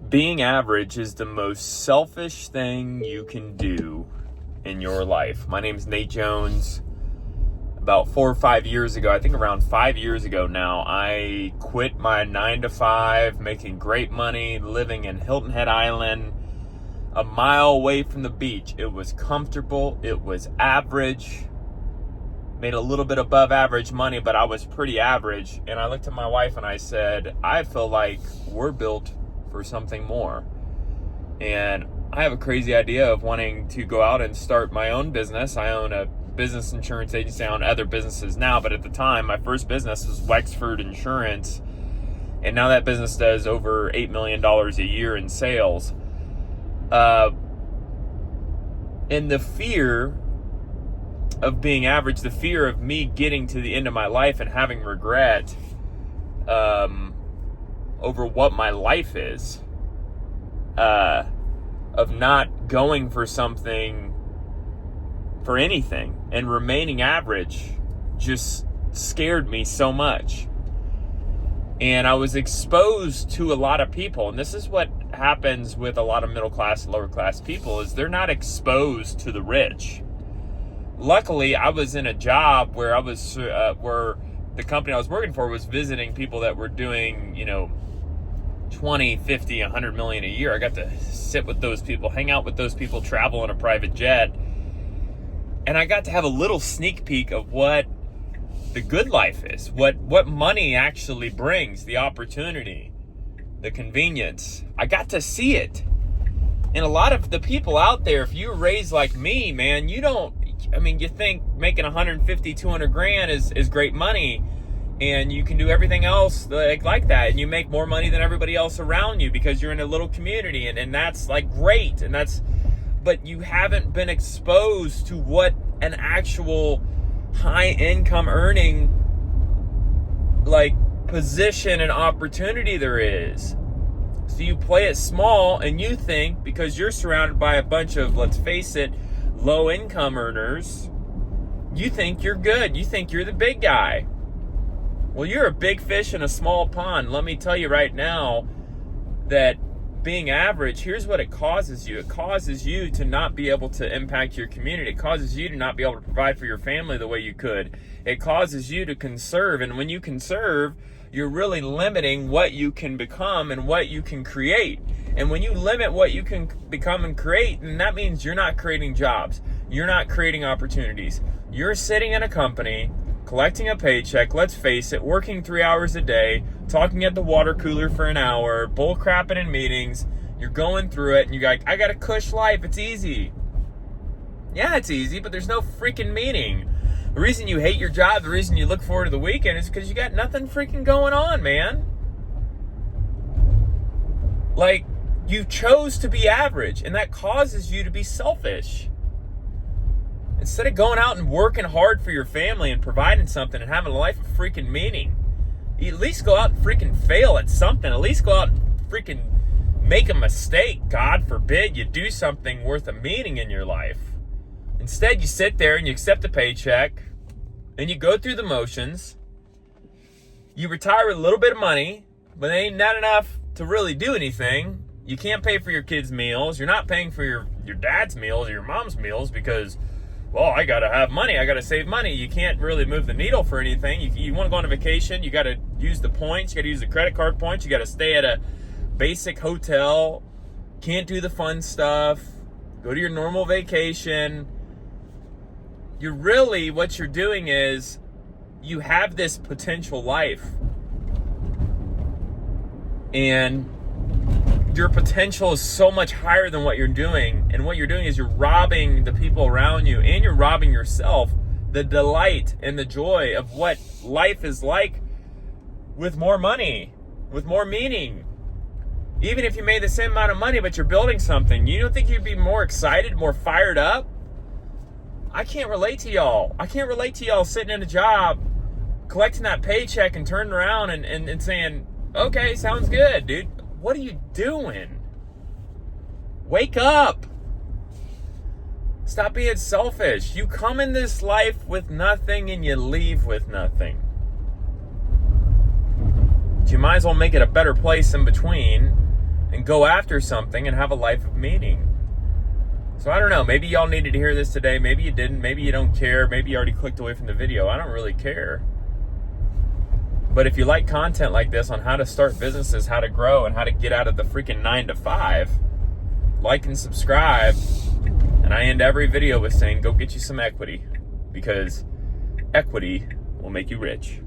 Being average is the most selfish thing you can do in your life. My name is Nate Jones. About 4 or 5 years ago, I think around 5 years ago now, I quit my 9-to-5, making great money, living in Hilton Head Island, a mile away from the beach. It was comfortable. It was average. Made a little bit above average money, but I was pretty average. And I looked at my wife and I said, I feel like we're built for something more. And I have a crazy idea of wanting to go out and start my own business. I own a business insurance agency. I own other businesses now, but at the time, my first business was Wexford Insurance. And now that business does over $8 million a year in sales. And the fear of being average, the fear of me getting to the end of my life and having regret over what my life is, of not going for something, for anything, and remaining average just scared me so much. And I was exposed to a lot of people, and this is what happens with a lot of middle class and lower class people, is they're not exposed to the rich. Luckily, I was in a job where I was, where the company I was working for was visiting people that were doing, 20, 50, 100 million a year. I got to sit with those people, hang out with those people, travel in a private jet. And I got to have a little sneak peek of what the good life is, what money actually brings, the opportunity, the convenience. I got to see it. And a lot of the people out there, if you're raised like me, man, you think making 150, 200 grand is great money, and you can do everything else like that, and you make more money than everybody else around you because you're in a little community, and that's like great, but you haven't been exposed to what an actual high income earning position and opportunity there is. So you play it small, and you think because you're surrounded by a bunch of, let's face it, low income earners, you think you're good. You think you're the big guy. Well, you're a big fish in a small pond. Let me tell you right now that being average, here's what it causes you. It causes you to not be able to impact your community. It causes you to not be able to provide for your family the way you could. It causes you to conserve. And when you conserve, you're really limiting what you can become and what you can create. And when you limit what you can become and create, then that means you're not creating jobs. You're not creating opportunities. You're sitting in a company, collecting a paycheck, let's face it, working 3 hours a day, talking at the water cooler for an hour, bull crapping in meetings. You're going through it, and you're like, I got a cush life, it's easy. Yeah, it's easy, but there's no freaking meaning. The reason you hate your job, the reason you look forward to the weekend is because you got nothing freaking going on, man. You chose to be average, and that causes you to be selfish. Instead of going out and working hard for your family and providing something and having a life of freaking meaning, you at least go out and freaking fail at something. At least go out and freaking make a mistake. God forbid you do something worth a meaning in your life. Instead, you sit there and you accept a paycheck, and you go through the motions. You retire with a little bit of money, but it ain't not enough to really do anything. You can't pay for your kids' meals. You're not paying for your dad's meals or your mom's meals because, well, I got to have money. I got to save money. You can't really move the needle for anything. You want to go on a vacation, you got to use the points. You got to use the credit card points. You got to stay at a basic hotel. Can't do the fun stuff. Go to your normal vacation. What you're doing is you have this potential life. And your potential is so much higher than what you're doing. And what you're doing is you're robbing the people around you, and you're robbing yourself the delight and the joy of what life is like with more money, with more meaning. Even if you made the same amount of money, but you're building something, you don't think you'd be more excited, more fired up? I can't relate to y'all. I can't relate to y'all sitting in a job, collecting that paycheck and turning around and saying, okay, sounds good, dude. What are you doing? Wake up. Stop being selfish. You come in this life with nothing and you leave with nothing. But you might as well make it a better place in between and go after something and have a life of meaning. So I don't know, maybe y'all needed to hear this today, maybe you didn't, maybe you don't care, maybe you already clicked away from the video. I don't really care. But if you like content like this on how to start businesses, how to grow, and how to get out of the freaking 9 to 5, like and subscribe. And I end every video with saying, go get you some equity, because equity will make you rich.